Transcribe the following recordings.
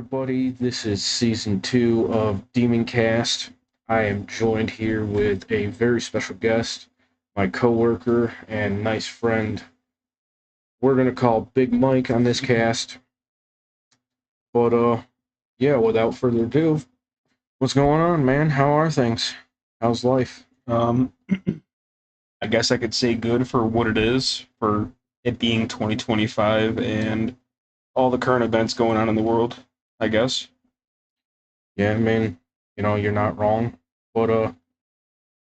everybody. This is season 2 of DemonCast. I am joined here with a very special guest, my coworker and nice friend. We're gonna call Big Mike on this cast. But yeah, without further ado, what's going on, man? How are things? How's life? Um, I guess I could say good for what it is, for it being 2025 and all the current events going on in the world, I guess. Yeah, I mean, you're not wrong. But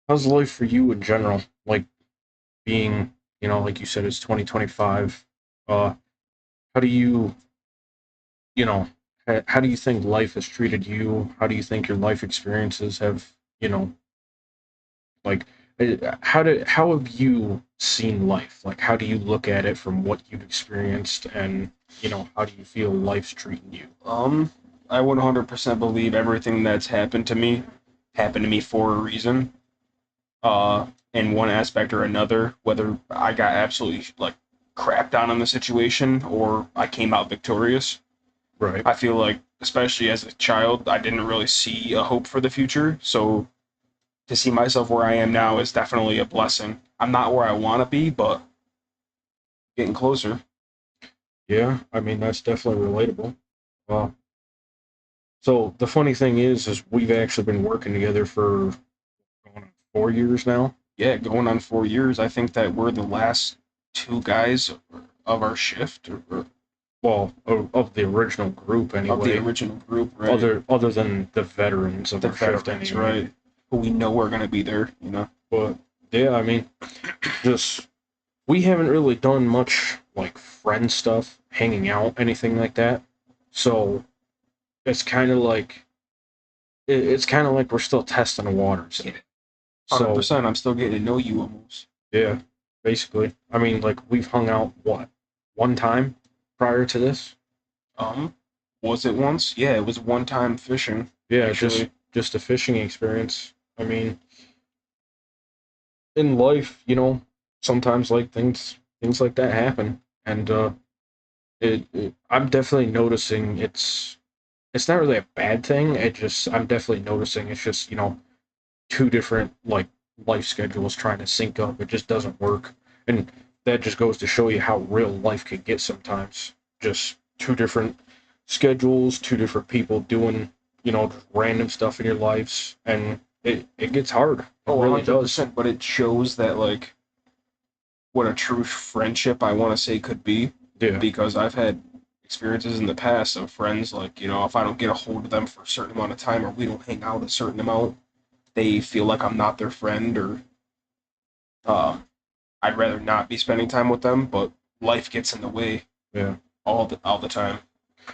how's life for you in general? Like being, like you said, it's 2025. Uh, how do you you know, how do you think life has treated you? How do you think your life experiences have, like, how have you seen life? Like, how do you look at it from what you've experienced, and how do you feel life's treating you? Um, I 100% believe everything that's happened to me for a reason. In one aspect or another, whether I got absolutely like crapped on in the situation or I came out victorious. Right. I feel like, especially as a child, I didn't really see a hope for the future, so to see myself where I am now is definitely a blessing. I'm not where I want to be, but getting closer. Yeah, I mean that's definitely relatable. Uh, so the funny thing is we've actually been working together for going on 4 years now. Yeah, going on 4 years, I think that we're the last two guys of our shift, or Well, of the original group of the anyway. original group, right? Other than the veterans of The our shift veterans, anyway. right? Who we know are going to be there. But yeah, I mean, just we haven't really done much like friend stuff, hanging out, anything like that. So it's kind of like it's kind of like we're still testing the waters. Yeah, So 100%. I'm still getting to know you almost. yeah, basically, I mean, like we've hung out what one time prior to this. Um, was it once? Yeah, it was one time fishing, Yeah, actually. just a fishing experience. I mean, in life, sometimes like things like that happen, and I'm definitely noticing it's not really a bad thing. I'm definitely noticing it's just two different like life schedules trying to sync up. It just doesn't work, and that just goes to show you how real life can get sometimes. Just two different schedules, two different people doing just random stuff in your lives, and it gets hard. It Oh, really does. 100%. But it shows that, like, what a true friendship I want to say could be, Yeah, because I've had experiences in the past of friends, like, if I don't get a hold of them for a certain amount of time or we don't hang out a certain amount, they feel like I'm not their friend, or uh, I'd rather not be spending time with them, but life gets in the way yeah. all the time.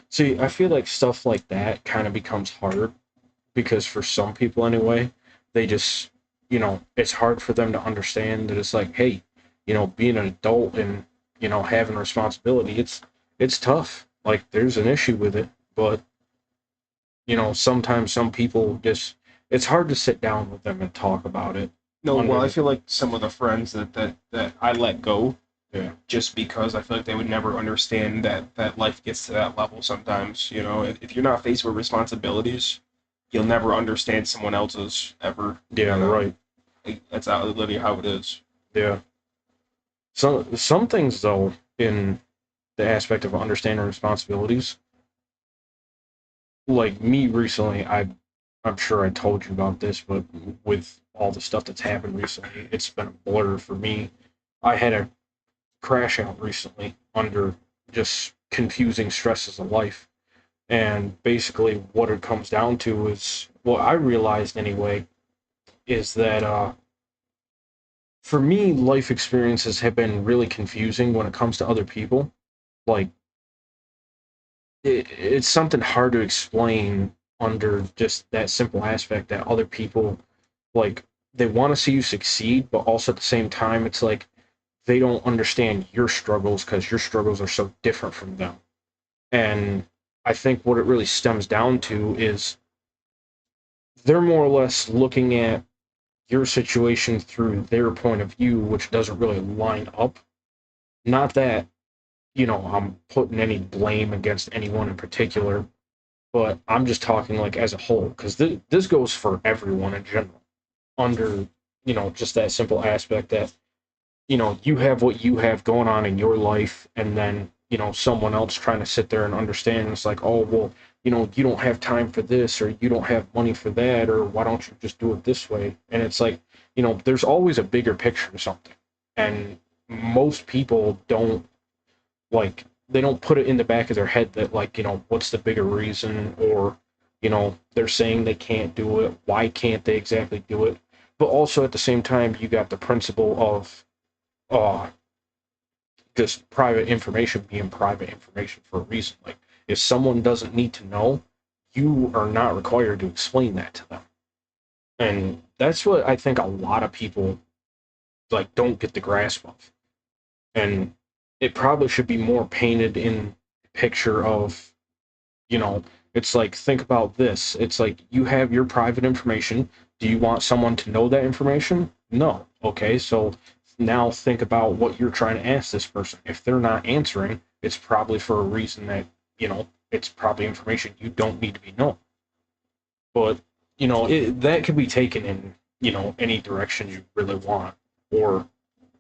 See, I feel like stuff like that kind of becomes hard because for some people anyway, they just, it's hard for them to understand that it's like, hey, being an adult and, having responsibility, it's tough. Like there's an issue with it, but sometimes some people just it's hard to sit down with them and talk about it No, well, I under feel like some of the friends that I let go yeah. just because I feel like they would never understand that life gets to that level sometimes. If you're not faced with responsibilities, you'll never understand someone else's ever. Yeah, right. That's literally how it is. Yeah. Some things though in the aspect of understanding responsibilities, like me recently, I'm sure I told you about this, but with all the stuff that's happened recently, it's been a blur for me. I had a crash out recently under just confusing stresses of life. And basically, what it comes down to is what I realized anyway is that for me, life experiences have been really confusing when it comes to other people. Like, it's something hard to explain under just that simple aspect that other people, like, they want to see you succeed, but also at the same time, it's like they don't understand your struggles because your struggles are so different from them. And I think what it really stems down to is they're more or less looking at your situation through their point of view, which doesn't really line up. Not that, I'm putting any blame against anyone in particular, but I'm just talking like as a whole because this goes for everyone in general. Under just that simple aspect that you have what you have going on in your life, and then someone else trying to sit there and understand. And it's like, oh well, you don't have time for this, or you don't have money for that, or why don't you just do it this way? And it's like, there's always a bigger picture to something, and most people don't like they don't put it in the back of their head that like what's the bigger reason, or they're saying they can't do it, why can't they exactly do it? But also at the same time you got the principle of uh just private information being private information for a reason. Like if someone doesn't need to know, you are not required to explain that to them. And that's what I think a lot of people like don't get the grasp of. And it probably should be more painted in a picture of, it's like, think about this. It's like you have your private information. Do you want someone to know that information? No. Okay, so now think about what you're trying to ask this person. If they're not answering, it's probably for a reason that, it's probably information you don't need to be known. But, that could be taken in, any direction you really want, or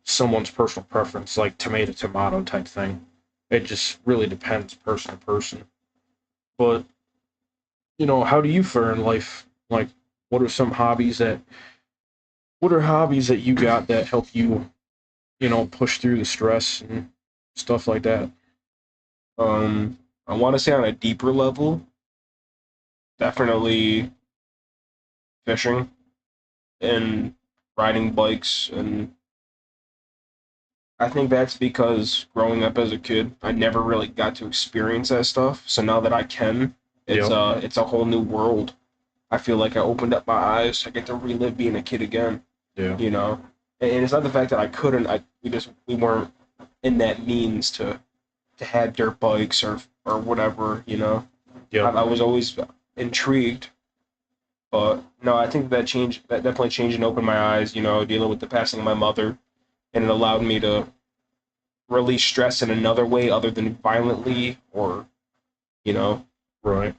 someone's personal preference, like tomato tomato type thing. It just really depends person to person. But how do you fare in life? Like, what are some hobbies that what are hobbies that you got that help you, push through the stress and stuff like that? I want to say on a deeper level, definitely fishing and riding bikes, and I think that's because growing up as a kid, I never really got to experience that stuff. So now that I can, Yep. it's a whole new world. I feel like I opened up my eyes. I get to relive being a kid again, Yeah. you know. And it's not the fact that I couldn't. We weren't in that means to have dirt bikes or whatever, you know. Yep. I was always intrigued, but no, I think that definitely changed and opened my eyes, you know, dealing with the passing of my mother, and it allowed me to release stress in another way other than violently, or you know, Right.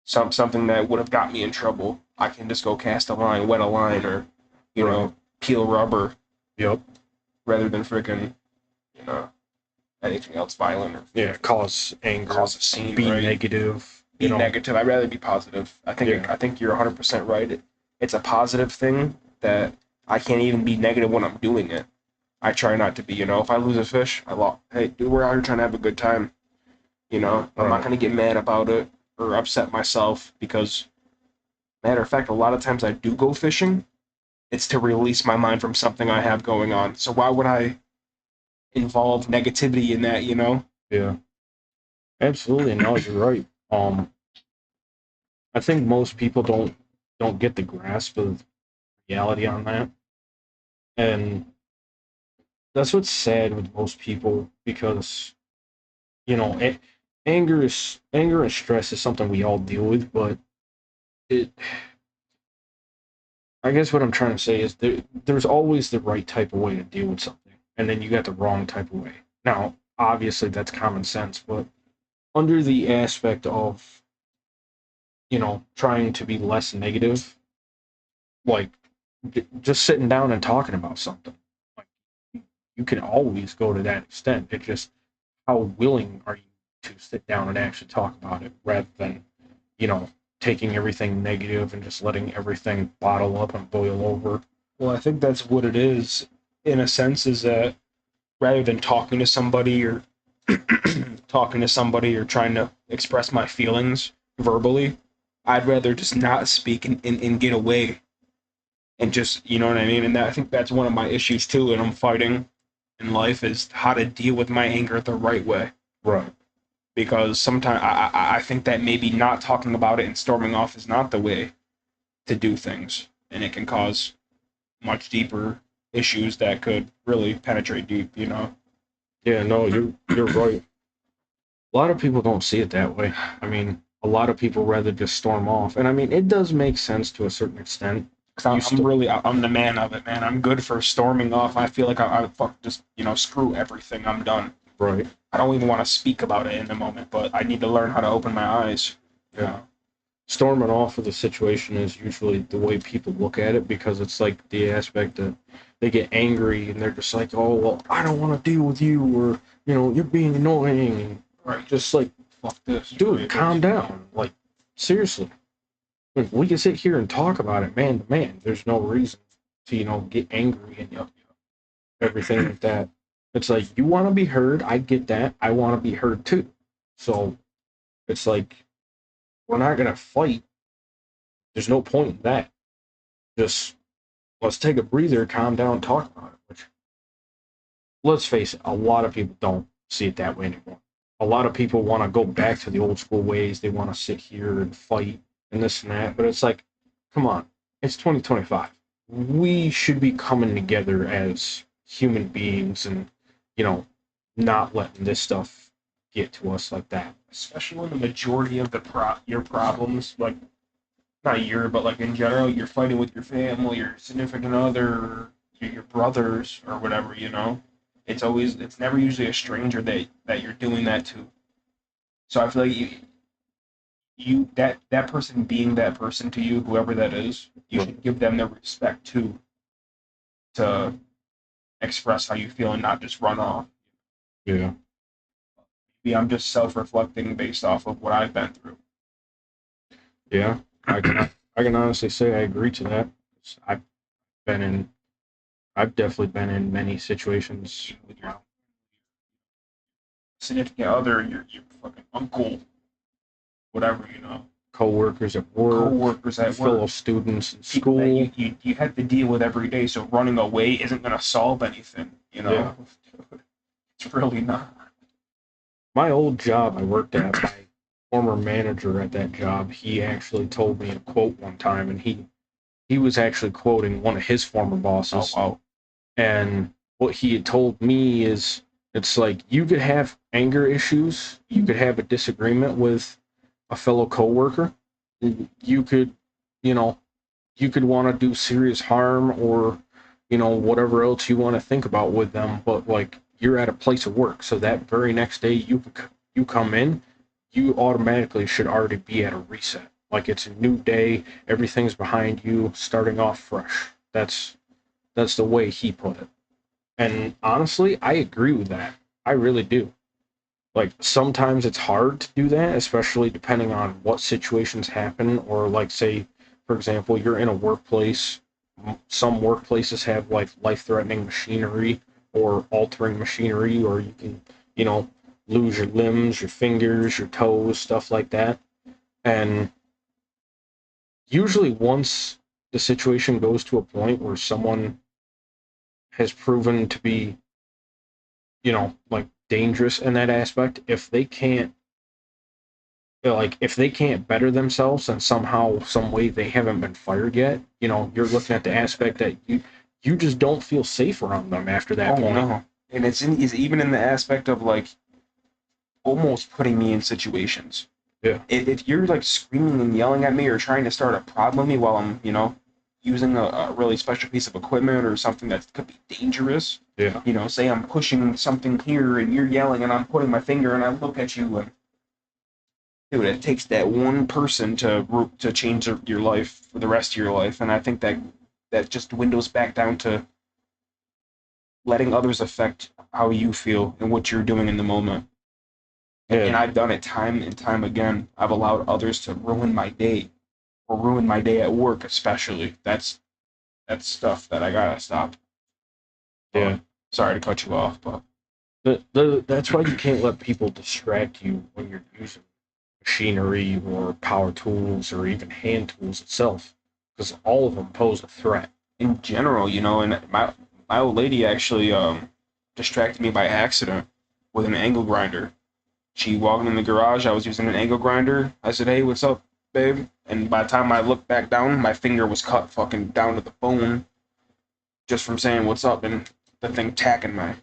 something that would have got me in trouble. I can just go cast a line, wet a line, or Right. peel rubber, Yep. rather than freaking you know anything else violent or Yeah. Cause anger. cause a scene, Be right? negative. Be negative. I'd rather be positive. Yeah. I think you're 100% right. It's a positive thing that I can't even be negative when I'm doing it. I try not to be. You know, if I lose a fish, I lost. Hey, dude, we're out here trying to have a good time. You know, I'm not Right. gonna get mad about it or upset myself because, matter of fact, a lot of times I do go fishing. It's to release my mind from something I have going on. So why would I involve negativity in that? You know? Yeah. Absolutely. No, you're right. I think most people don't get the grasp of reality on that, and that's what's sad with most people because you know a- anger and stress is something we all deal with, but it I guess what I'm trying to say is there's always the right type of way to deal with something, and then you got the wrong type of way. Now, obviously that's common sense, but under the aspect of trying to be less negative, like just sitting down and talking about something, like you can always go to that extent. It just how willing are you to sit down and actually talk about it rather than, you know, taking everything negative and just letting everything bottle up and boil over. Well, I think that's what it is. In a sense, is that rather than talking to somebody or trying to express my feelings verbally, I'd rather just not speak and get away and just you know what I mean. And I think that's one of my issues too, and I'm fighting in life is how to deal with my anger the right way. Right. Because sometimes I think that maybe not talking about it and storming off is not the way to do things, and it can cause much deeper issues that could really penetrate deep. You know. Yeah, no, you're right. A lot of people don't see it that way. I mean, a lot of people rather just storm off. And I mean, it does make sense to a certain extent. Cause You still I'm the man of it, man. I'm good for storming off. I feel like I fuck just screw everything. I'm done. right. I don't even want to speak about it in the moment, but I need to learn how to open my eyes. You Yeah. know? storming off of the situation is usually the way people look at it because it's like the aspect that they get angry and they're just like, oh, well, I don't want to deal with you, or, you're being annoying. And Right. just like, Fuck this. dude, calm down. Like, seriously. Like, we can sit here and talk about it man to man. There's no reason to, get angry and everything like that. It's like, you want to be heard. I get that. I want to be heard too. So it's like, we're not going to fight. There's no point in that. Just let's take a breather, calm down, talk about it. Which, let's face it, a lot of people don't see it that way anymore. A lot of people want to go back to the old school ways. They want to sit here and fight and this and that. But it's like, come on, it's 2025. We should be coming together as human beings and, not letting this stuff get to us like that. Especially when the majority of your problems, like not your, but like in general, you're fighting with your family, your significant other, your brothers, or whatever. It's never usually a stranger that you're doing that to. So I feel like that person being that person to you, whoever that is, you should give them the respect to express how you feel and not just run off. Yeah. Maybe I'm just self-reflecting based off of what I've been through. Yeah. I can honestly say I agree to that. I've been in I've definitely been in many situations With your significant other, your fucking uncle, whatever. co-workers at work, Co-workers at fellow work, students in people that school. you have to deal with every day. So running away isn't going to solve anything. Yeah. It's really not. My old job I worked at, my former manager at that job, he actually told me a quote one time, and he was actually quoting one of his former Oh bosses. wow. And what he had told me is, it's like you could have anger issues, you could have a disagreement with a fellow coworker, you could, you know, you could want to do serious harm or, whatever else you want to think about with them, but like you're at a place of work, so that very next day you come in, you automatically should already be at a reset. Like it's a new day, everything's behind you, starting off fresh. That's the way he put it. And honestly, I agree with that. I really do. Like sometimes it's hard to do that, especially depending on what situations happen, or like say, for example, you're in a workplace. Some workplaces have like life-threatening machinery or altering machinery, or you can, you know, lose your limbs, your fingers, your toes, stuff like that. And usually once the situation goes to a point where someone has proven to be, like dangerous in that aspect, if they can't better themselves and somehow some way they haven't been fired yet, you're looking at the aspect that you just don't feel safe around them after that Oh point. no. And it's even in the aspect of like almost putting me in situations. Yeah. If you're like screaming and yelling at me or trying to start a problem with me while I'm, using a really special piece of equipment or something that could be dangerous. Yeah. Say I'm pushing something here and you're yelling and I'm putting my finger and I look at you and dude, it takes that one person to change your life for the rest of your life, and I think that just windows back down to letting others affect how you feel and what you're doing in the moment. And Yeah. I've done it time and time again. I've allowed others to ruin my day, or ruin my day at work, especially. That's stuff that I gotta stop. Yeah. Sorry to cut you off, but That's why you can't let people distract you when you're using machinery or power tools or even hand tools itself, because all of them pose a threat. in general, and my old lady actually distracted me by accident with an angle grinder. She walked in the garage. I was using an angle grinder. I said, "Hey, what's up, babe?" And by the time I looked back down, my finger was cut fucking down to the bone just from saying "what's up" and the thing tacking my,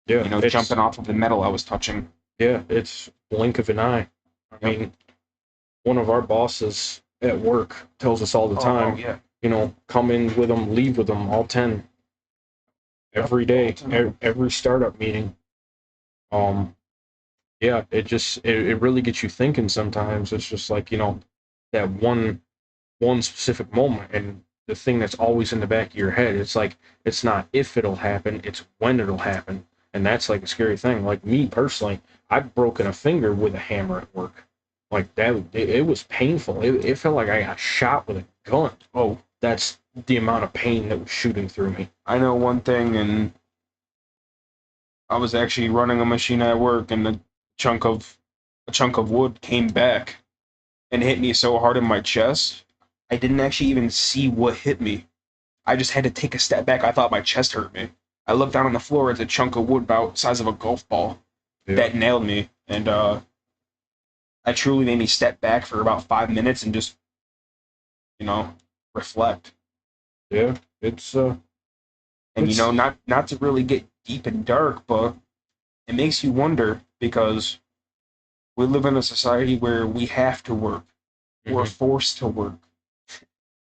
Yeah, jumping off of the metal I was touching. it's blink of an eye. I Yep. mean, one of our bosses at work tells us all the Oh, time, yeah. come in with them, leave with them, all 10, every day, every startup meeting. Um, yeah, it really gets you thinking sometimes. It's just like, that one specific moment, and the thing that's always in the back of your head, it's like it's not if it'll happen, it's when it'll happen. And that's like a scary thing. Like me personally, I've broken a finger with a hammer at work. Like that, it was painful. It felt like I got shot with a gun. Oh, That's the amount of pain that was shooting through me. I know one thing, and I was actually running a machine at work, and chunk of a chunk of wood came back and hit me so hard in my chest. I didn't actually even see what hit me. I just had to take a step back. I thought my chest hurt me. I looked down on the floor at a chunk of wood about the size of a golf ball Yeah, that nailed me, and that truly made me step back for about 5 minutes and just, you know, reflect. yeah. And It's not to really get deep and dark, but it makes you wonder because we live in a society where we have to work. We're mhm. forced to work.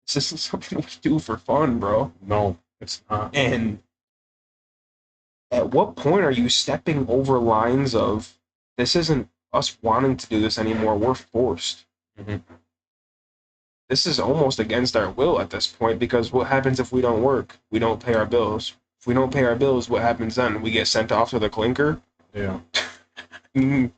This isn't something we do for fun, bro. No, it's not. And at what point are you stepping over lines of this isn't us wanting to do this anymore? We're forced. Mhm. This is almost against our will at this point because what happens if we don't work? We don't pay our bills. If we don't pay our bills, what happens then? We get sent off to the clinker. Yeah. Mm,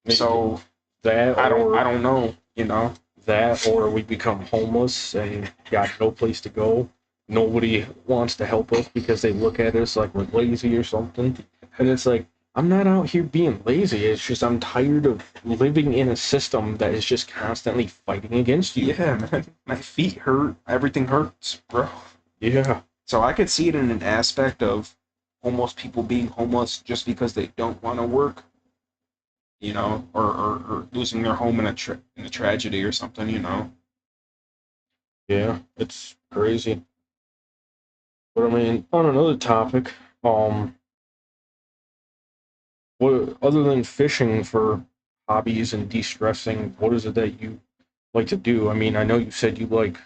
So That I or don't know. You know. that or we become homeless and got no place to go. Nobody wants to help us because they look at us like we're lazy or something. And it's like, I'm not out here being lazy. It's just I'm tired of living in a system that is just constantly fighting against you. Yeah, man. My feet hurt. Everything hurts, bro. Yeah. So I could see it in an aspect of homeless people being homeless just because they don't want to work, or losing their home in a tragedy or something, Yeah. It's crazy. But I mean, on another topic, what other than fishing for hobbies and de-stressing, what is it that you like to do? I mean, I know you said you like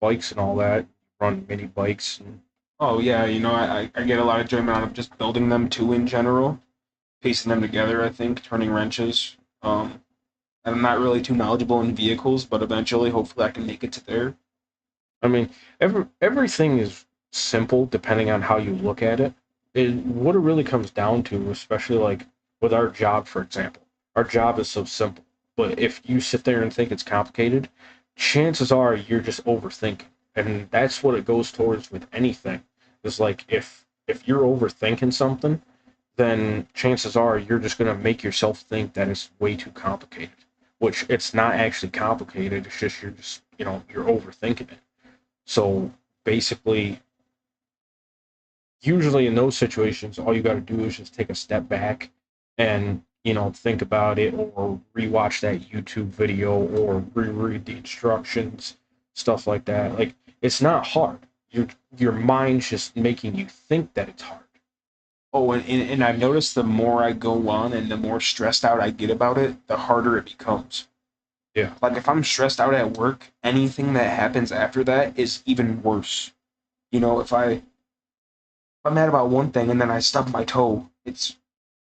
bikes and all that, run mini bikes and Oh yeah, I get a lot of enjoyment out of just building them too in general, piecing them together. I think turning wrenches. And I'm not really too knowledgeable in vehicles, but eventually, hopefully, I can make it to there. I mean, everything is simple depending on how you look at it. What it really comes down to, especially like with our job, for example, our job is so simple. But if you sit there and think it's complicated, chances are you're just overthinking, and that's what it goes towards with anything. Is like if you're overthinking something, then chances are you're just gonna make yourself think that it's way too complicated. Which it's not actually complicated. It's just you're overthinking it. So basically, usually in those situations, all you got to do is just take a step back and think about it, or rewatch that YouTube video, or reread the instructions, stuff like that. Like it's not hard. Your mind's just making you think that it's hard. Oh, and I've noticed the more I go on and the more stressed out I get about it, the harder it becomes. Yeah. Like if I'm stressed out at work, anything that happens after that is even worse. If I'm mad about one thing and then I stub my toe, it's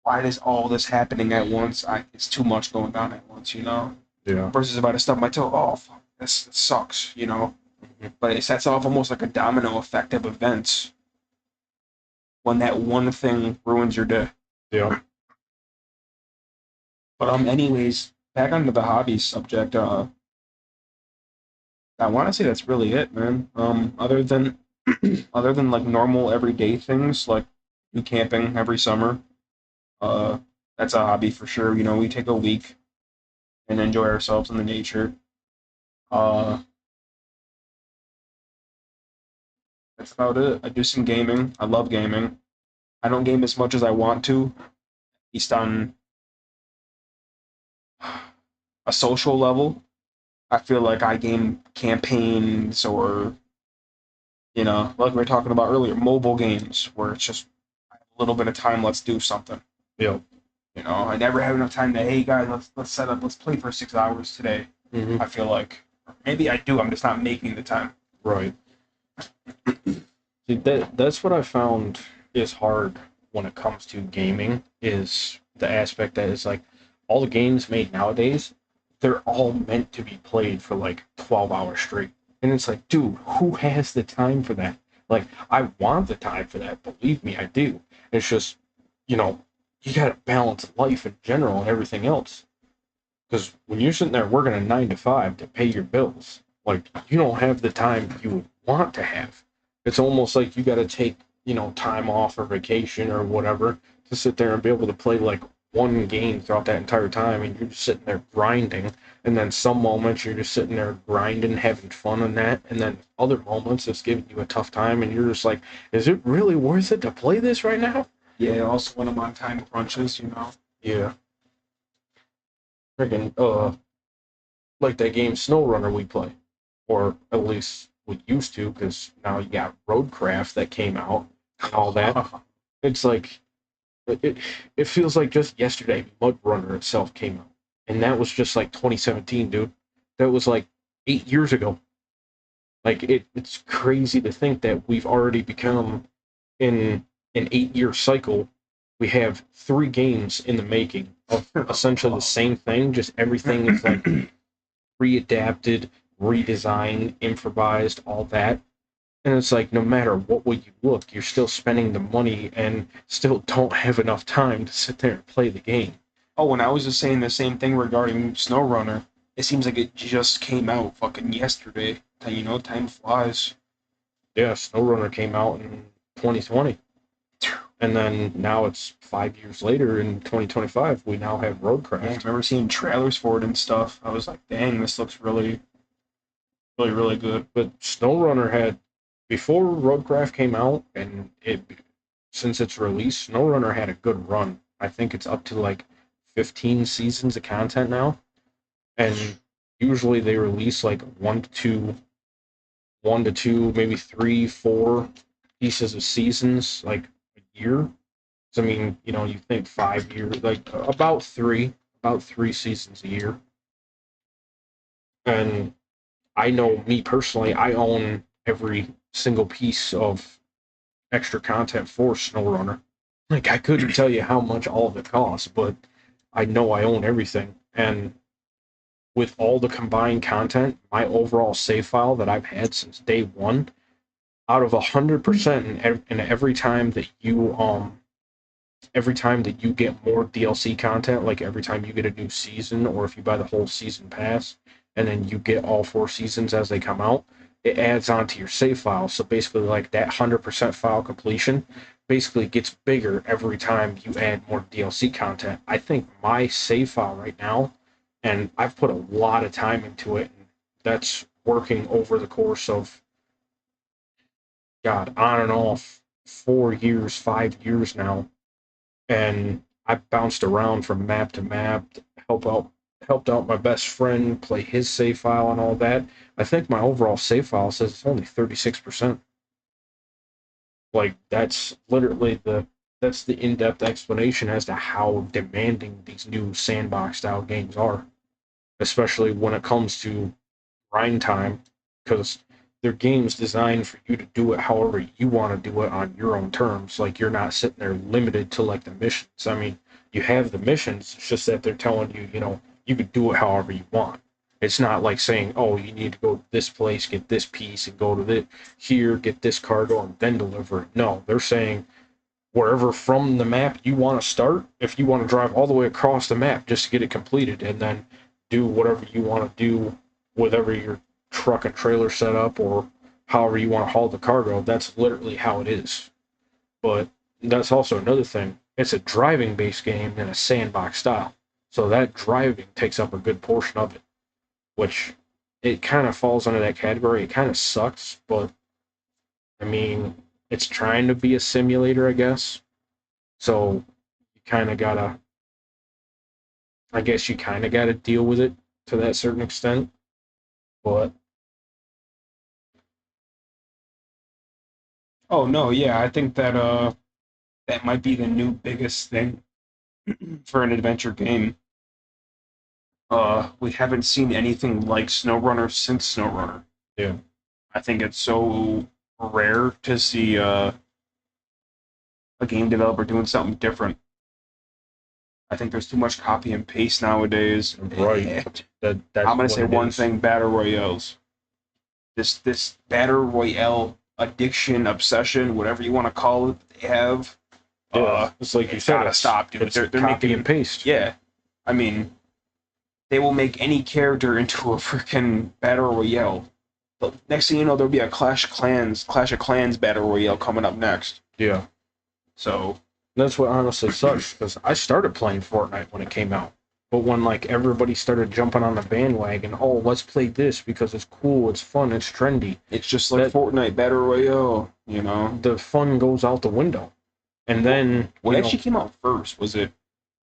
why is all this happening at once? It's too much going on at once. Yeah. Versus if I stub my toe, oh fuck, this sucks. Mhm. But it sets off almost like a domino effect of events when that one thing ruins your day. Yeah. But anyways, back onto the hobbies subject. I want to say that's really it, man. Other than like normal everyday things like do camping every summer. Uh, that's a hobby for sure. We take a week and enjoy ourselves in the nature. Uh, that's about it. I do some gaming. I love gaming. I don't game as much as I want to. At least on a social level. I feel like I game campaigns or like we were talking about earlier, mobile games where it's just a little bit of time. Let's do something. Yeah. I never have enough time to, hey guys, let's set up, let's play for 6 hours today. Hmm. I feel like maybe I do. I'm just not making the time. Right. See, that's what I found is hard when it comes to gaming, is the aspect that is like all the games made nowadays, they're all meant to be played for like 12 hours straight. And it's like, dude, who has the time for that? Like, I want the time for that. Believe me, I do. It's just, you know, you got to balance life in general and everything else. Because when you're sitting there working a 9 to 5 to pay your bills, like, you don't have the time you would want to have. It's almost like you got to take, time off or vacation or whatever to sit there and be able to play like one game throughout that entire time. And you're just sitting there grinding. And then some moments you're just sitting there grinding, having fun on that. And then other moments it's giving you a tough time. And you're just like, is it really worth it to play this right now? Yeah, also when I'm on time crunches, you know. Yeah. Freaking, like that game SnowRunner we play, or at least we used to, because now you got Roadcraft that came out and all that. It's like it, it feels like just yesterday Mud Runner itself came out, and that was just like 2017, dude. That was like 8 years ago. Like it's crazy to think that we've already become in an 8 year cycle. We have three games in the making of essentially the same thing, just everything is like readapted, redesigned, improvised, all that. And it's like no matter what way you look, you're still spending the money and still don't have enough time to sit there and play the game. Oh, and I was just saying the same thing regarding SnowRunner. It seems like it just came out fucking yesterday. You know, time flies. Yeah, SnowRunner came out in 2020. And then now it's 5 years later in 2025. We now have Yeah, I Roadcraft. remember seeing trailers for it and stuff. I was like, dang, this looks really, really, really good. But SnowRunner had, before Roadcraft came out, and it since its release, SnowRunner had a good run. I think it's up to like 15 seasons of content now, and usually they release like one to two, maybe three, four pieces of seasons like a year. So, I mean, you think 5 years, like about three seasons a year. And I know me personally, I own every single piece of extra content for SnowRunner. Like I couldn't tell you how much all of it costs, but I know I own everything. And with all the combined content, my overall save file that I've had since day one, out of 100%, and every time that you get more DLC content, like every time you get a new season, or if you buy the whole season pass, and then you get all four seasons as they come out, it adds onto your save file. So basically, like that 100% file completion basically gets bigger every time you add more DLC content. I think my save file right now, and I've put a lot of time into it, and that's working over the course of, God, on and off 4 years, 5 years now, and I bounced around from map to map, help out helped out my best friend play his save file and all that. I think my overall save file says it's only 36%. Like that's the in-depth explanation as to how demanding these new sandbox style games are, especially when it comes to grind time, because they're games designed for you to do it however you want to do it on your own terms. Like you're not sitting there limited to like the missions. I mean, you have the missions, it's just that they're telling you, you could do it however you want. It's not like saying, oh, you need to go to this place, get this piece, and go to this here, get this cargo, and then deliver it. No, they're saying wherever from the map you want to start, if you want to drive all the way across the map just to get it completed, and then do whatever you want to do, whatever your truck and trailer setup or however you want to haul the cargo, that's literally how it is. But that's also another thing. It's a driving based game in a sandbox style. So that driving takes up a good portion of it, which it kind of falls under that category. It kind of sucks, but I mean, it's trying to be a simulator, I guess. So you kind of gotta, I guess you kind of gotta deal with it to that certain extent. But Oh no, yeah, I think that that might be the new biggest thing for an adventure game. We haven't seen anything like SnowRunner since SnowRunner. yeah, I think it's so rare to see a game developer doing something different. I think there's too much copy and paste nowadays. Right. That's I'm gonna what say it one is. thing: battle royales. This battle royale addiction, obsession, whatever you want to call it, they have. Yeah, it's like you It's said, gotta stop, dude. it's They're copy and making, paste. yeah. I mean, they will make any character into a freaking battle royale. But next thing you know, there'll be a Clash of Clans battle royale coming up next. Yeah, So that's what honestly sucks because I started playing Fortnite when it came out, but when like everybody started jumping on the bandwagon, oh, let's play this because it's cool, it's fun, it's trendy. it's just like That Fortnite battle royale, you know. the fun goes out the window, and then What actually came out first? Was it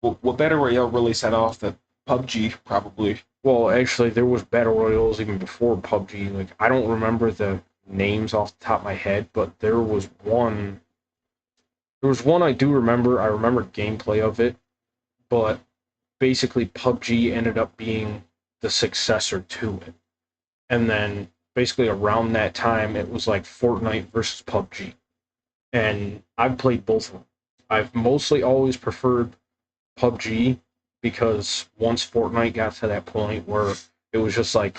what battle royale really set off the PUBG? Probably. well, actually, there was battle royales even before PUBG. Like I don't remember the names off the top of my head, but there was one. There was one I do remember. I remember gameplay of it, but basically PUBG ended up being the successor to it. And then basically around that time, it was like Fortnite versus PUBG. And I've played both of them. I've mostly always preferred PUBG because once Fortnite got to that point where it was just like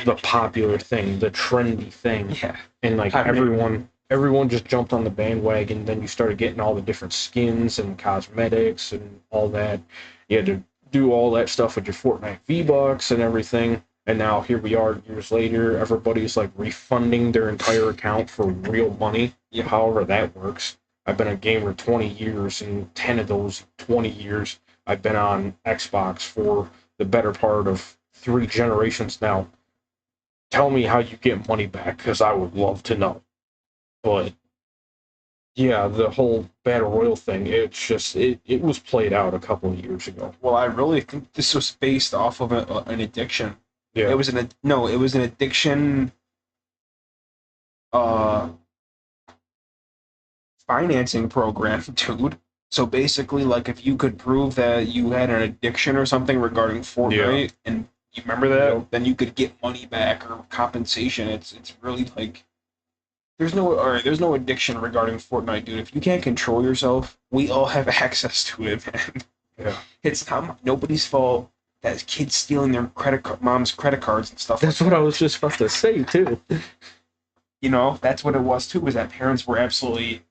the popular thing, the trendy thing, Yeah. and like I mean, everyone just jumped on the bandwagon. Then you started getting all the different skins and cosmetics and all that. You had to do all that stuff with your Fortnite V-Bucks and everything. And now here we are years later. Everybody's like refunding their entire account for real money. Yeah. However that works. I've been a gamer 20 years, and 10 of those 20 years I've been on Xbox for the better part of 3 generations now. Tell me how you get money back, because I would love to know. But yeah, the whole battle royal thing, it was played out a couple of years ago. well, I really think this was based off of an addiction. Yeah, It was it was an addiction uh financing program, dude. So basically, like if you could prove that you had an addiction or something regarding Fortnite, and you remember that, Yep. then you could get money back or compensation. It's really like there's no addiction regarding Fortnite, dude. If you can't control yourself, we all have access to it, man. Yeah. It's not nobody's fault that kids stealing their mom's credit cards and stuff. That's like what I that. was just about to say too. You know, that's what it was too. Was that parents were absolutely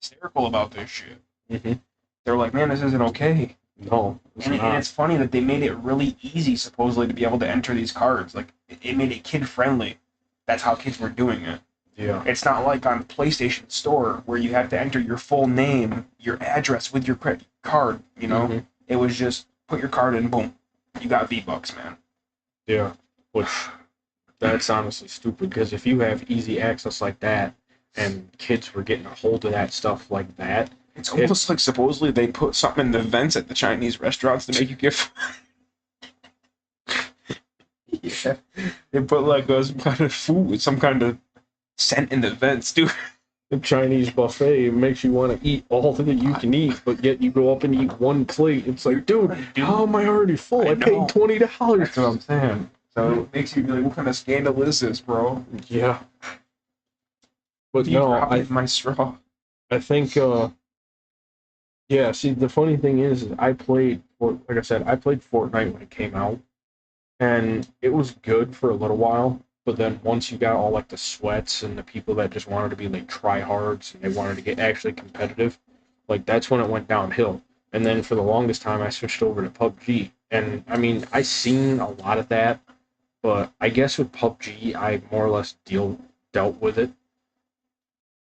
hysterical about this shit. Mm-hmm. They're like, man, this isn't okay. No, it's And not. it's funny that they made it really easy, supposedly, to be able to enter these cards. Like, it made it kid friendly. That's how kids were doing it. Yeah. It's not like on PlayStation Store where you have to enter your full name, your address with your credit card. You know, Mhm. it was just put your card in, boom, you got V-Bucks, man. Yeah. Which that's honestly stupid because if you have easy access like that and kids were getting a hold of that stuff like that, It's almost like supposedly they put something in the vents at the Chinese restaurants to make you give. Yeah, they put like some kind of food, some kind of scent in the vents, dude. the Chinese buffet makes you want to eat all that you can eat, but yet you go up and eat one plate. It's like, dude, how am I already full? I paid $20. That's what I'm saying. So it makes you be like, what kind of scandal is this, bro? Yeah. But You no, dropped it in my straw. I think yeah, see the funny thing is I played like I said, I played Fortnite when it came out, and it was good for a little while, but then once you got all like the sweats and the people that just wanted to be like tryhards and they wanted to get actually competitive, like that's when it went downhill. And then for the longest time I switched over to PUBG. And I mean, I seen a lot of that, but I guess with PUBG I more or less dealt with it.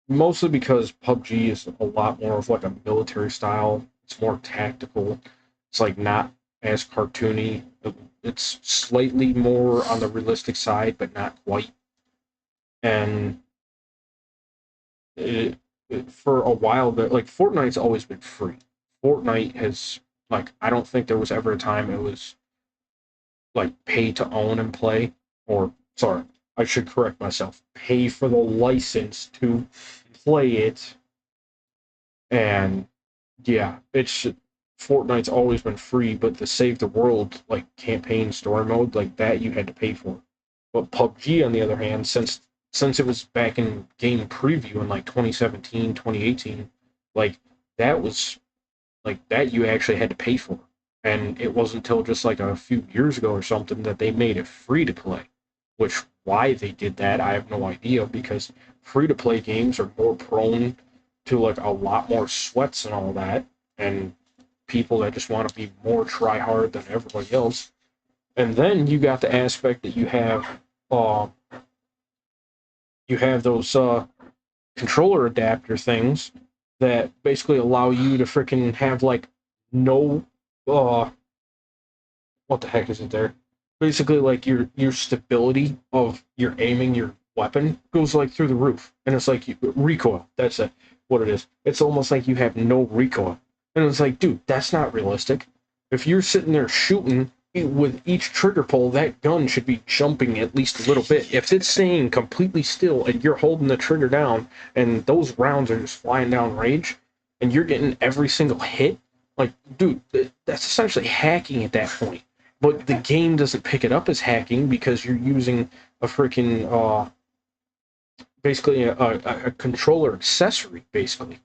Mostly because PUBG is a lot more of like a military style. It's more tactical. It's like not as cartoony. It's slightly more on the realistic side, but not quite. And for a while, like Fortnite's always been free. Fortnite has like I don't think there was ever a time it was like pay to own and play, or sorry, I should correct myself. Pay for the license to play it, and yeah, it's Fortnite's always been free, but the Save the World like campaign story mode like that you had to pay for. But PUBG on the other hand, since it was back in game preview in like 2017, 2018, like that was Like that you actually had to pay for. And it wasn't until just like a few years ago or something that they made it free to play. Which why they did that, I have no idea, because free to play games are more prone to like a lot more sweats and all that, and people that just want to be more try hard than everybody else. And then you got the aspect that uh you have those controller adapter things that basically allow you to freaking have like no uh what the heck is it there? Basically like your stability of your aiming your weapon goes like through the roof. And it's like recoil. That's what it is. It's almost like you have no recoil. And it's like, dude, that's not realistic. If you're sitting there shooting with each trigger pull, that gun should be jumping at least a little bit. If it's staying completely still and you're holding the trigger down and those rounds are just flying down range and you're getting every single hit, like, dude, that's essentially hacking at that point. But the game doesn't pick it up as hacking because you're using a freaking basically a controller accessory, basically.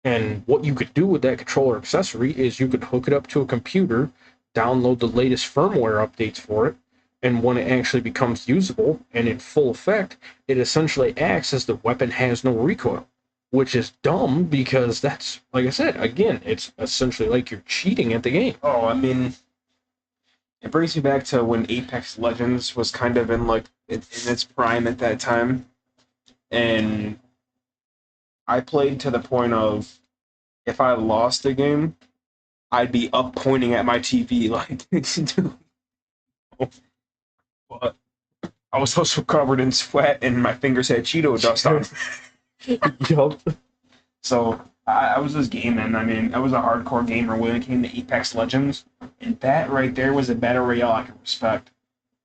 And what you could do with that controller accessory is you could hook it up to a computer, download the latest firmware updates for it, and when it actually becomes usable and in full effect, it essentially acts as the weapon has no recoil, which is dumb because that's, like I said, again, it's essentially like you're cheating at the game. Oh, I mean, it brings me back to when Apex Legends was kind of in like in its prime at that time, and I played to the point of if I lost a game, I'd be up pointing at my TV like, but I was also covered in sweat and my fingers had Cheeto dust on. Yup. So I was just gaming. I mean, I was a hardcore gamer when it came to Apex Legends, and that right there was a battle royale I could respect.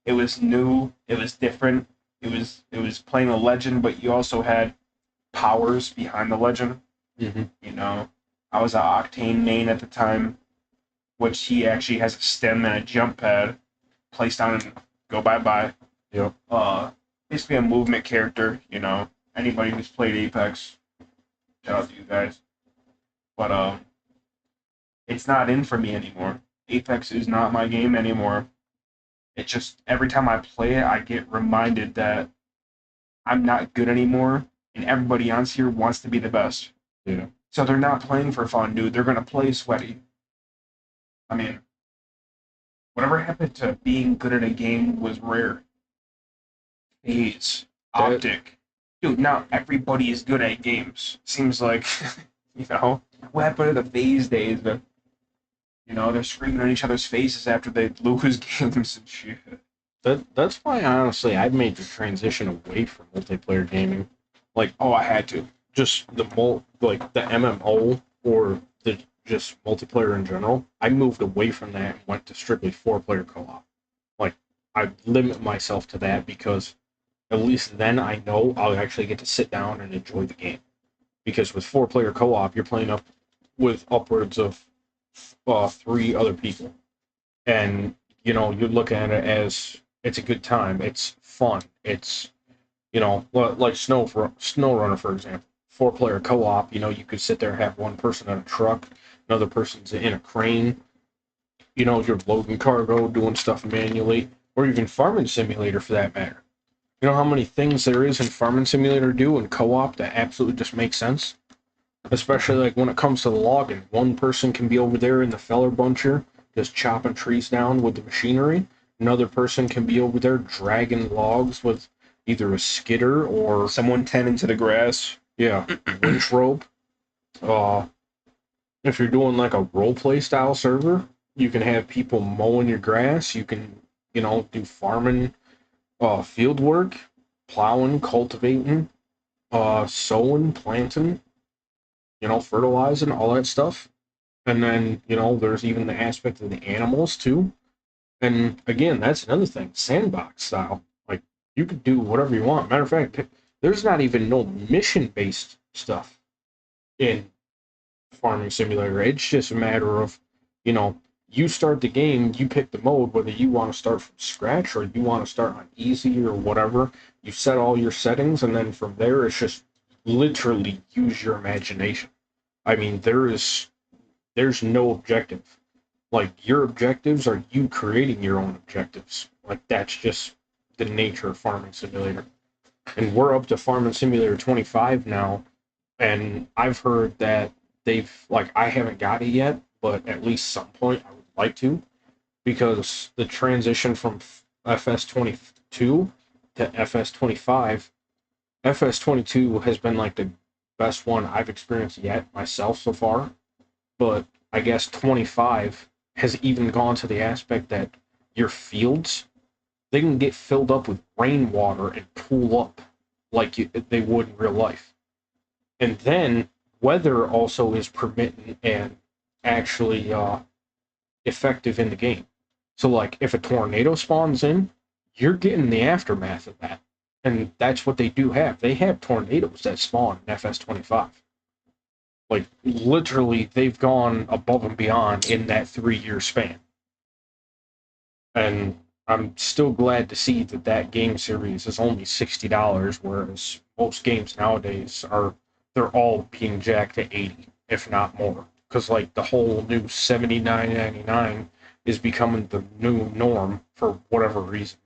It was new. It was different. It was playing a legend, but you also had powers behind the legend. Mm-hmm. You know, I was an Octane main at the time, which he actually has a stem and a jump pad. Place down and go bye bye. Yep. Basically a movement character. You know, anybody who's played Apex, shout out to you guys. But it's not in for me anymore. Apex is not my game anymore. It just every time I play it, I get reminded that I'm not good anymore, and everybody else here wants to be the best. Yeah. So they're not playing for fun, dude. They're gonna play sweaty. I mean, whatever happened to being good at a game was rare. Phase, optic, dude. Now everybody is good at games. Seems like, what happened to the phase days? They're screaming in each other's faces after they lose games and shit. That's why honestly I made the transition away from multiplayer gaming. Like, Oh, I had to. just like the MMO or the just multiplayer in general. I moved away from that and went to strictly four-player co-op. Like, I limit myself to that because at least then I know I'll actually get to sit down and enjoy the game. Because with four-player co-op, you're playing up with upwards of three other people, and you're looking at it as it's a good time, it's fun, it's like snow runner for example, four-player co-op. You could sit there and have one person in a truck, another person's in a crane. You're loading cargo, doing stuff manually, or even farming simulator for that matter. You know how many things there is in farming simulator to do in co-op that absolutely just make sense, especially like when it comes to the logging. One person can be over there in the feller buncher just chopping trees down with the machinery. Another person can be over there dragging logs with either a skidder or, Someone tending to the grass. yeah, winch rope. Uh, if you're doing like a role play style server, you can have people mowing your grass. You can, do farming, field work, plowing, cultivating, sowing, planting, fertilizing, all that stuff. And then, there's even the aspect of the animals too. And again, that's another thing, sandbox style. Like, you could do whatever you want. Matter of fact, there's not even no mission based stuff in Farming Simulator. It's just a matter of, you know, you start the game, you pick the mode, whether you want to start from scratch or you want to start on easy or whatever. You set all your settings, and then from there, it's just literally use your imagination. I mean, there is there's no objective. Like your objectives are you creating your own objectives. Like that's just the nature of Farming Simulator. And we're up to Farming Simulator 25 now, and I've heard that they've like I haven't got it yet, but at least some point I would like to because the transition from FS22 to FS25, FS22 has been like the best one I've experienced yet myself so far, but I guess 25 has even gone to the aspect that your fields they can get filled up with rainwater and pool up like they would in real life. And then weather also is permitted and actually effective in the game. So, like, if a tornado spawns in, you're getting the aftermath of that. And that's what they do have. They have tornadoes that spawn in FS25. Like, literally, they've gone above and beyond in that 3 year span. And I'm still glad to see that that game series is only $60, whereas most games nowadays are they're all being jacked to 80, if not more. Because like the whole new 79.99 is becoming the new norm for whatever reason,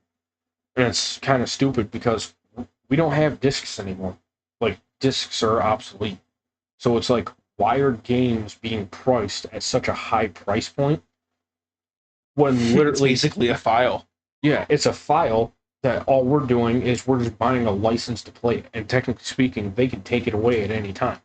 and it's kind of stupid because we don't have discs anymore. Like discs are obsolete, so it's like why are games being priced at such a high price point when It's literally basically a file. yeah, it's a file that all we're doing is we're just buying a license to play it. And technically speaking, they can take it away at any time.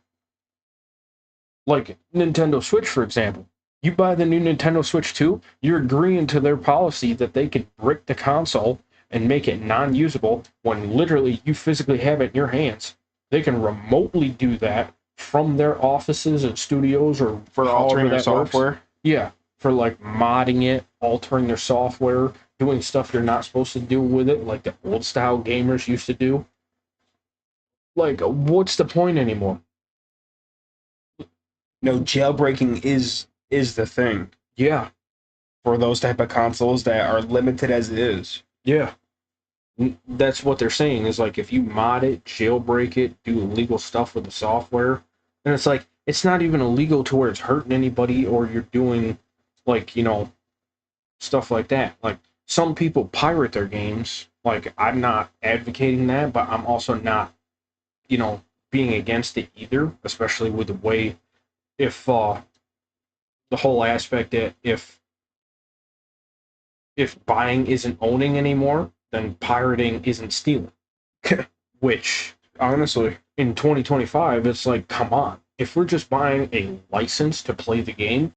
Like Nintendo Switch, for example. You buy the new Nintendo Switch 2, you're agreeing to their policy that they could brick the console and make it non usable when literally you physically have it in your hands. They can remotely do that from their offices and studios or For however altering their that works. software. Yeah, for like modding it, altering their software, doing stuff you're not supposed to do with it, like the old style gamers used to do. Like, what's the point anymore? No, jailbreaking is the thing Yeah, for those type of consoles that are limited as it is. yeah. That's what they're saying is like if you mod it, jailbreak it, do illegal stuff with the software, and it's like it's not even illegal to where it's hurting anybody or you're doing like, stuff like that. Like some people pirate their games. Like I'm not advocating that, but I'm also not, you know, being against it either, especially with the way if the whole aspect that if buying isn't owning anymore, then pirating isn't stealing. Which Honestly, in 2025, it's like, come on. If we're just buying a license to play the game,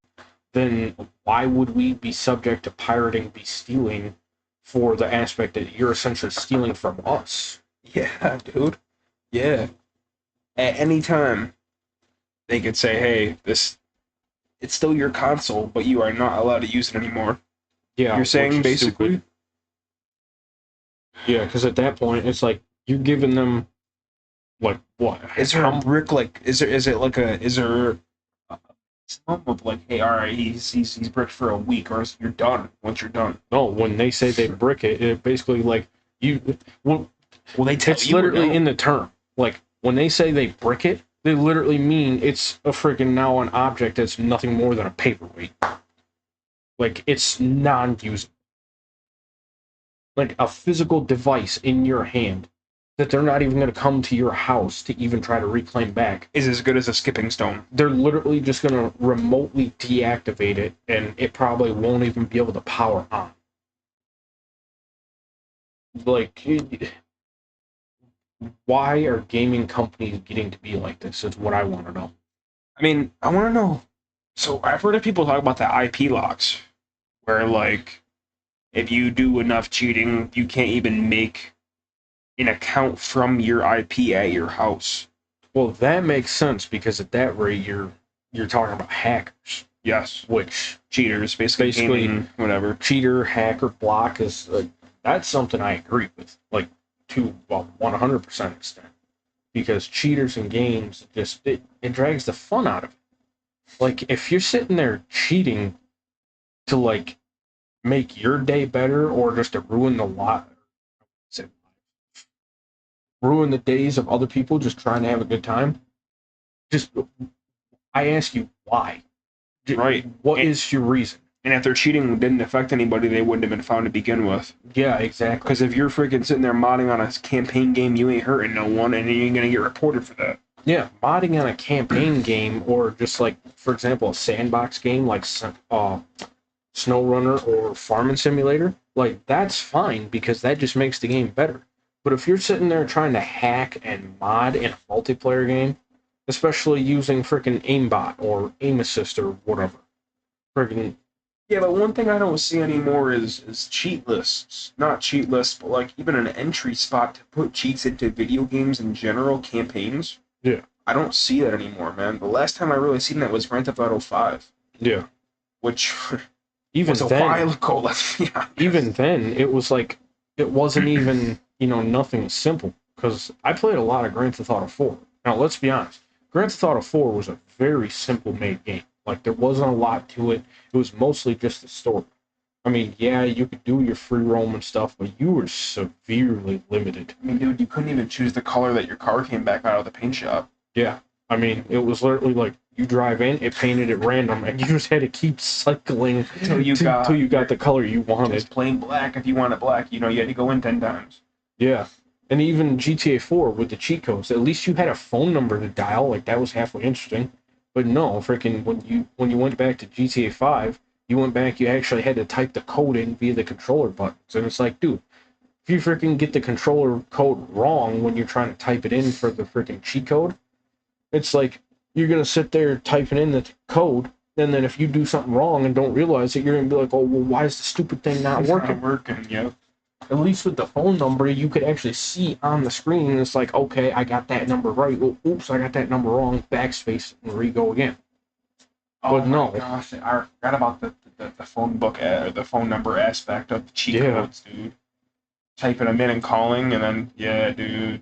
then why would we be subject to pirating, be stealing for the aspect that you're essentially stealing from us? yeah, dude. Yeah. At any time, they could say, "Hey, this it's still your console, but you are not allowed to use it anymore." Yeah, You're which saying is stupid. basically, Yeah, because at that point, it's like you're giving them like what? is there a brick like is it like a is there some of like, hey, all right, he's bricked for a week, or you're done once you're done. No, when they say they brick it, it basically like you. Well, Well, they tell it's you or literally no? in the term. Like when they say they brick it, they literally mean it's a freaking now an object that's nothing more than a paperweight. Like it's non-usable. Like a physical device in your hand that they're not even going to come to your house to even try to reclaim back. Is as good as a skipping stone. They're literally just going to remotely deactivate it, and it probably won't even be able to power on. Like, why are gaming companies getting to be like this? Is what I want to know. I mean, I want to know. So I've heard of people talk about the IP locks, where like if you do enough cheating, you can't even make an account from your IP at your house. Well, that makes sense because at that rate, you're talking about hackers, Yes, which cheaters, basically gaming, whatever. cheater, hacker, block is that's something I agree with, like to 100% extent, because cheaters in games just it drags the fun out of it. Like if you're sitting there cheating to like make your day better or just to ruin the lot, ruin the days of other people just trying to have a good time. Just I ask you why. Right. What is your reason? And if their cheating didn't affect anybody, they wouldn't have been found to begin with. Yeah, exactly. Because if you're freaking sitting there modding on a campaign game, you ain't hurting no one, and you ain't gonna get reported for that. Yeah, modding on a campaign game, or just like, for example, a sandbox game like SnowRunner or Farming Simulator, like that's fine because that just makes the game better. But if you're sitting there trying to hack and mod in a multiplayer game, especially using freaking aimbot or aim assist or whatever, freaking Yeah, but one thing I don't see anymore is cheat lists. Not cheat lists, but like even an entry spot to put cheats into video games in general, campaigns. yeah, I don't see that anymore, man. The last time I really seen that was Grand Theft Auto 5, yeah. which Even was a then, while ago, let's be honest. even then, it was like it wasn't even nothing simple because I played a lot of Grand Theft Auto 4. Now let's be honest, Grand Theft Auto 4 was a very simple made game. Like there wasn't a lot to it. It was mostly just the story. I mean, yeah, you could do your free roam and stuff, but you were severely limited. I mean, dude, you couldn't even choose the color that your car came back out of the paint shop. Yeah, I mean, it was literally like you drive in, it painted at random, and you just had to keep cycling Until you till you got the color you wanted. Just plain black if you wanted black. You had to go in 10 times. Yeah. And even GTA 4 with the cheat codes, at least you had a phone number to dial, like that was halfway interesting. But no, freaking when you went back to GTA 5, you went back, you actually had to type the code in via the controller buttons. And it's like, dude, if you freaking get the controller code wrong when you're trying to type it in for the freaking cheat code, it's like you're gonna sit there typing in the code, and then if you do something wrong and don't realize it, you're gonna be like, oh well, why is the stupid thing not working? Not working, yeah. At least with the phone number, you could actually see on the screen, and it's like, okay, I got that number right. Oh, oops, I got that number wrong. Backspace and re-go again. Oh But no. my gosh, I forgot about the phone book or the phone number aspect of the cheat Yeah. codes, dude. Typing them in and calling, and then yeah, dude.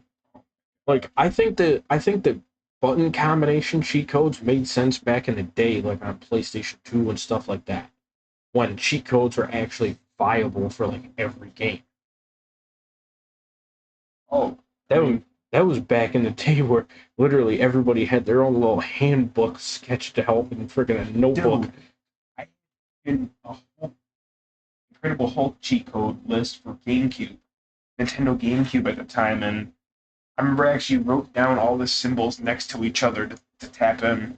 Like I think that button combination cheat codes made sense back in the day, like on PlayStation 2 and stuff like that, when cheat codes were actually viable for like every game. Oh, That was that was back in the day where literally everybody had their own little handbook sketched out and freaking a notebook. dude, I had a whole Incredible Hulk cheat code list for GameCube, Nintendo GameCube at the time, and I remember I actually wrote down all the symbols next to each other to tap in.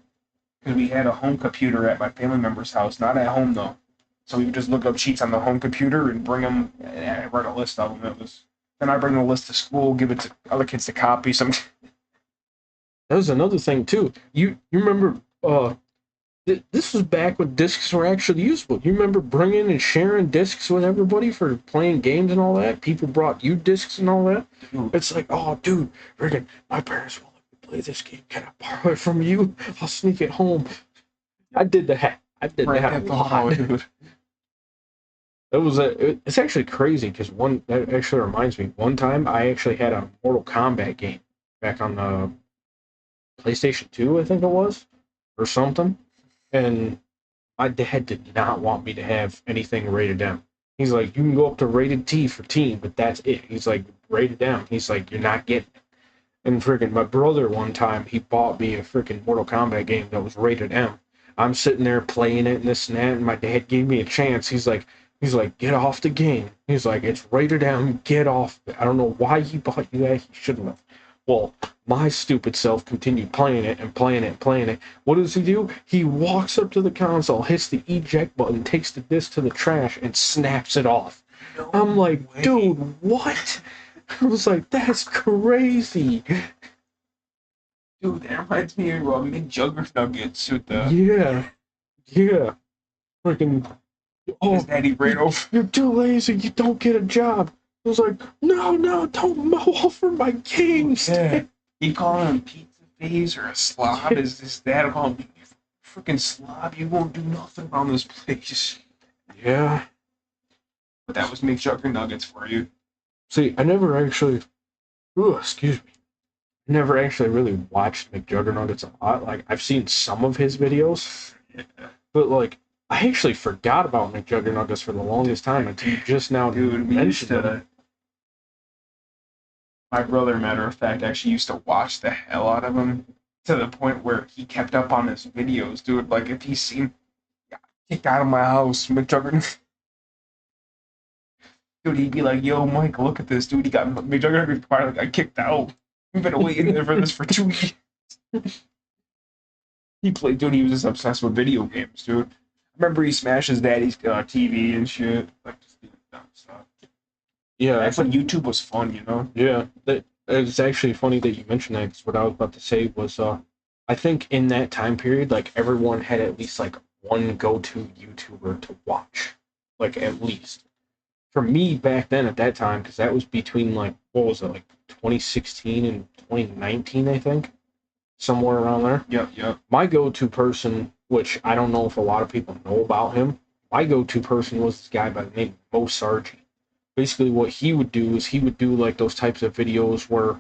Because we had a home computer at my family member's house, not at home though. So we would just look up cheats on the home computer and bring them, and write a list of them. Then I bring the list to school, give it to other kids to copy. That was another thing too. You remember this was back when discs were actually useful. You remember bringing and sharing discs with everybody for playing games and all that? People brought you discs and all that. Dude, It's like, oh, dude, freaking, my parents won't let me play this game. Can I borrow it from you? I'll sneak it home. I did that. I did that a lot. dude. It's actually crazy because that actually reminds me. One time I actually had a Mortal Kombat game back on the PlayStation 2, I think it was, or something. And my dad did not want me to have anything rated M. He's like, you can go up to rated T for teen, but that's it. He's like, rated M. He's like, you're not getting it. And freaking my brother one time, he bought me a freaking Mortal Kombat game that was rated M. I'm sitting there playing it and this and that, and my dad gave me a chance. He's like, get off the game. He's like, it's rated M, get off. I don't know why he bought you that. He shouldn't have. Well, my stupid self continued playing it and playing it and playing it. What does he do? He walks up to the console, hits the eject button, takes the disc to the trash, and snaps it off. No I'm like, way. dude, what? I was like, that's crazy. Dude, that reminds me of McJugger Nuggets with the Yeah. Freaking, his oh, daddy ran over. you're too lazy. You don't get a job. I was like, no, don't mow over my games. Yeah. He called him pizza face or a slob. His dad called him, you freaking slob. You won't do nothing around this place. Yeah. But that was McJugger Nuggets for you. See, I never actually. Ooh, excuse me. Never actually really watched McJuggernuggets a lot. Like I've seen some of his videos, Yeah. but like I actually forgot about McJuggernuggets for the longest time until you just now Dude, we used mentioned to. it. My brother, matter of fact, actually used to watch the hell out of him to the point where he kept up on his videos, dude. Like if he seen kicked out of my house. McJuggernaut. Dude, he'd be like, "Yo, Mike, look at this, dude. He got McJuggernaut finally got kicked out. We've been waiting there for this for 2 years." He played, dude. He was just obsessed with video games, dude. I remember he smashed his daddy's TV and shit. Like, just dumb stuff. Yeah, That's when YouTube was fun, you know? yeah. That it's actually funny that you mentioned that because what I was about to say was, I think in that time period, like everyone had at least like one go-to YouTuber to watch, like at least. For me back then at that time, because that was between like what was it, like 2016 and 2019, I think, somewhere around there. Yep, yep. My go-to person, which I don't know if a lot of people know about him, my go-to person was this guy by the name of Mo Sargi. Basically, what he would do is he would do like those types of videos where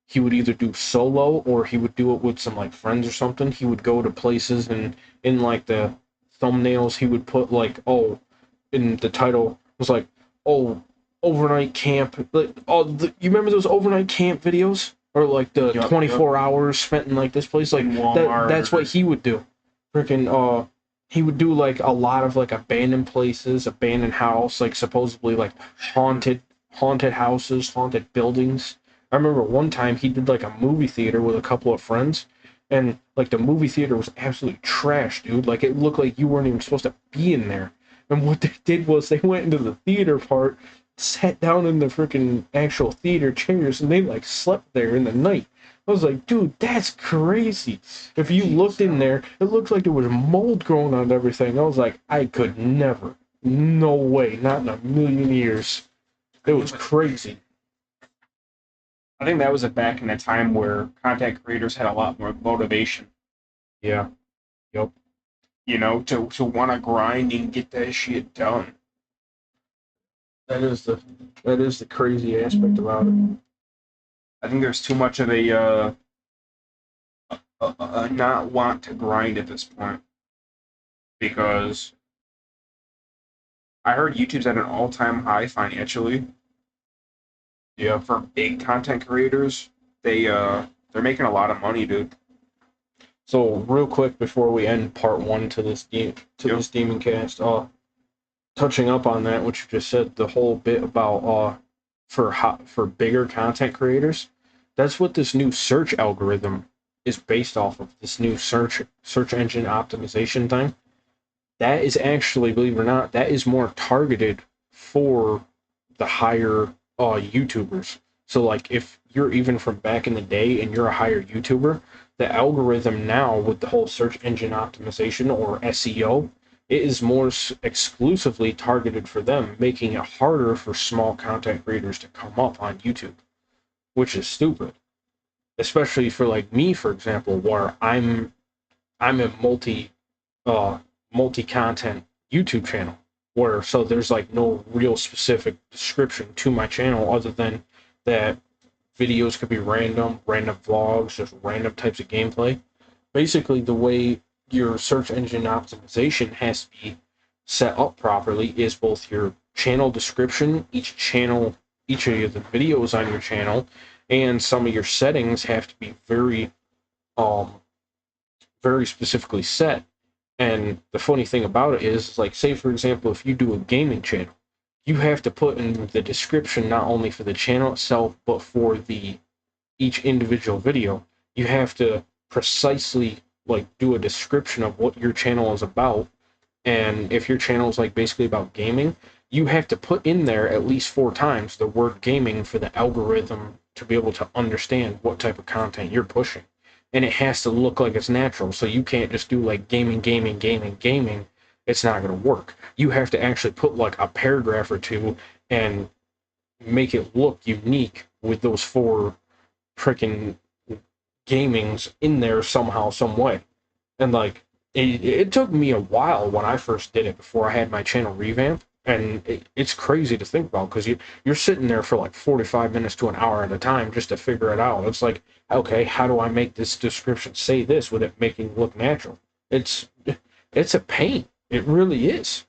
he would either do solo or he would do it with some like friends or something. He would go to places and in like the thumbnails he would put like, oh, in the title was like, oh, overnight camp, like, oh, you remember those overnight camp videos or like the Yep, 24 hours spent in like this place, like that's what he would do. Freaking he would do like a lot of like abandoned places, abandoned house, like supposedly like haunted houses, haunted buildings. I remember one time he did like a movie theater with a couple of friends, and like the movie theater was absolutely trash, dude. Like it looked like you weren't even supposed to be in there. And what they did was they went into the theater part, sat down in the freaking actual theater chairs, and they like slept there in the night. I was like, dude, that's crazy. If you looked in there, it looked like there was mold growing on everything. I was like, I could never. No way. Not in a million years. It was crazy. I think that was back in a time where content creators had a lot more motivation, Yeah. Yep. you know, to want to grind and get that shit done. That is the crazy aspect about it. I think there's too much of a not want to grind at this point because I heard YouTube's at an all-time high financially. Yeah. For big content creators, they're making a lot of money, dude. So real quick before we end part one to this this DemonCast, touching up on that, what you just said, the whole bit about for bigger content creators, that's what this new search algorithm is based off of. This new search engine optimization thing. That is actually, believe it or not, that is more targeted for the higher YouTubers. So like if you're even from back in the day and you're a higher YouTuber, the algorithm now with the whole search engine optimization or SEO, it is more exclusively targeted for them, making it harder for small content creators to come up on YouTube, which is stupid. Especially for like me, for example, where I'm a uh multi content YouTube channel where so there's like no real specific description to my channel other than that videos could be random vlogs, just random types of gameplay. Basically, the way your search engine optimization has to be set up properly is both your channel description, each of the videos on your channel, and some of your settings have to be um very specifically set. And the funny thing about it is, like, say for example, if you do a gaming channel, you have to put in the description not only for the channel itself, but for the each individual video. You have to precisely like do a description of what your channel is about. And if your channel is like basically about gaming, you have to put in there at least 4 times the word gaming for the algorithm to be able to understand what type of content you're pushing. And it has to look like it's natural. So you can't just do like gaming. It's not going to work. You have to actually put like a paragraph or two and make it look unique with those 4 freaking gamings in there somehow, some way. And like it took me a while when I first did it before I had my channel revamped. And it's crazy to think about because you're sitting there for like 45 minutes to an hour at a time just to figure it out. It's like, okay, how do I make this description say this with it making it look natural? It's it's a pain. It really is.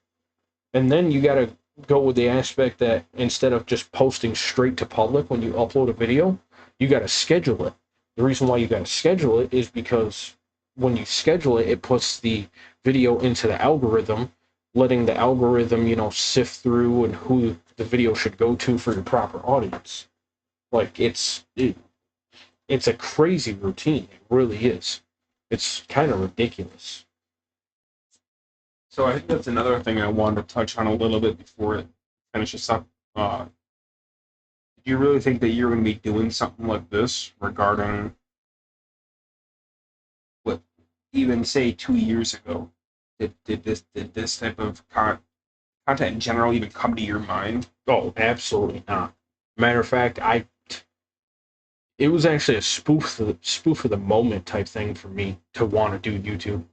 And then you got to go with the aspect that instead of just posting straight to public when you upload a video, you got to schedule it. The reason why you got to schedule it is because when you schedule it, it puts the video into the algorithm, letting the algorithm, sift through and who the video should go to for your proper audience. Like it's a crazy routine. It really is. It's kind of ridiculous. So I think that's another thing I wanted to touch on a little bit before it finishes up. Do you really think that you're going to be doing something like this regarding what even say 2 years ago? Did this type of content in general even come to your mind? Oh, absolutely not. Matter of fact, it was actually a spoof of the moment type thing for me to want to do YouTube.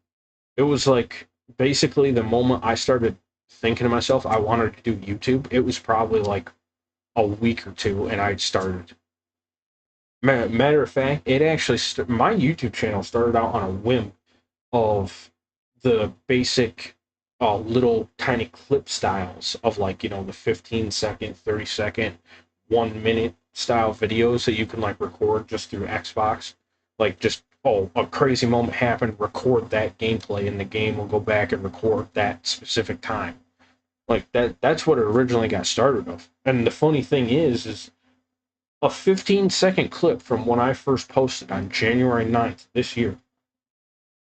It was like basically the moment I started thinking to myself I wanted to do YouTube, it was probably like a week or two, and I'd started. Matter of fact, it actually my YouTube channel started out on a whim of the basic little tiny clip styles of like the 15-second, 30-second, 1 minute style videos that you can like record just through Xbox. Like just a crazy moment happened, record that gameplay, and the game will go back and record that specific time. Like that's what it originally got started of. And the funny thing is a 15-second clip from when I first posted on January 9th this year.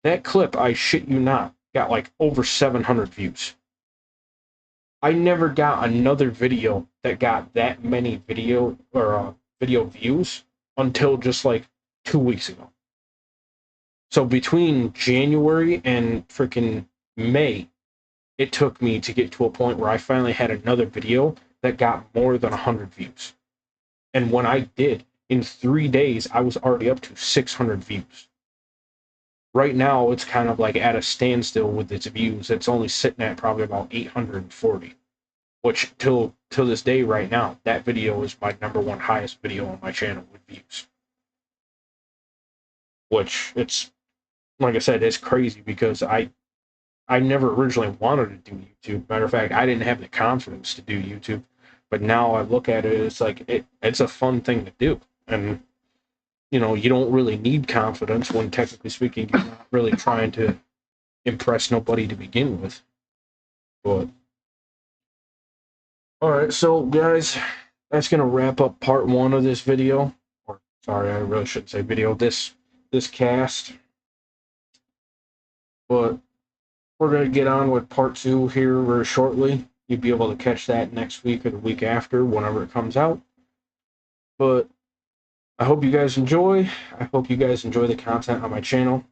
That clip, I shit you not, got like over 700 views. I never got another video that got that many video views until just like 2 weeks ago. So between January and freaking May, it took me to get to a point where I finally had another video that got more than 100 views. And when I did, in 3 days, I was already up to 600 views. Right now, it's kind of like at a standstill with its views. It's only sitting at probably about 840, which till this day right now, that video is my number one highest video on my channel with views. Which it's like I said, it's crazy because I never originally wanted to do YouTube. Matter of fact, I didn't have the confidence to do YouTube. But now I look at it, it's like it's a fun thing to do. And you don't really need confidence when technically speaking you're not really trying to impress nobody to begin with. But alright, so guys, that's gonna wrap up part one of this video. Or sorry, I really shouldn't say video, this cast. But we're gonna get on with part two here very shortly. You'll be able to catch that next week or the week after, whenever it comes out. But I hope you guys enjoy. I hope you guys enjoy the content on my channel.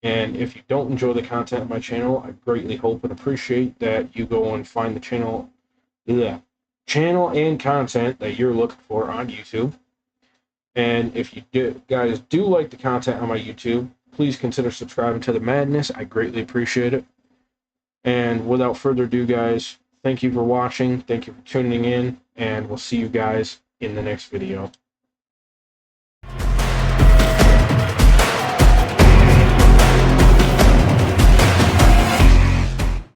And if you don't enjoy the content on my channel, I greatly hope and appreciate that you go and find the channel and content that you're looking for on YouTube. And if you guys do like the content on my YouTube, please consider subscribing to the madness. I greatly appreciate it. And without further ado, guys, thank you for watching. Thank you for tuning in. And we'll see you guys in the next video.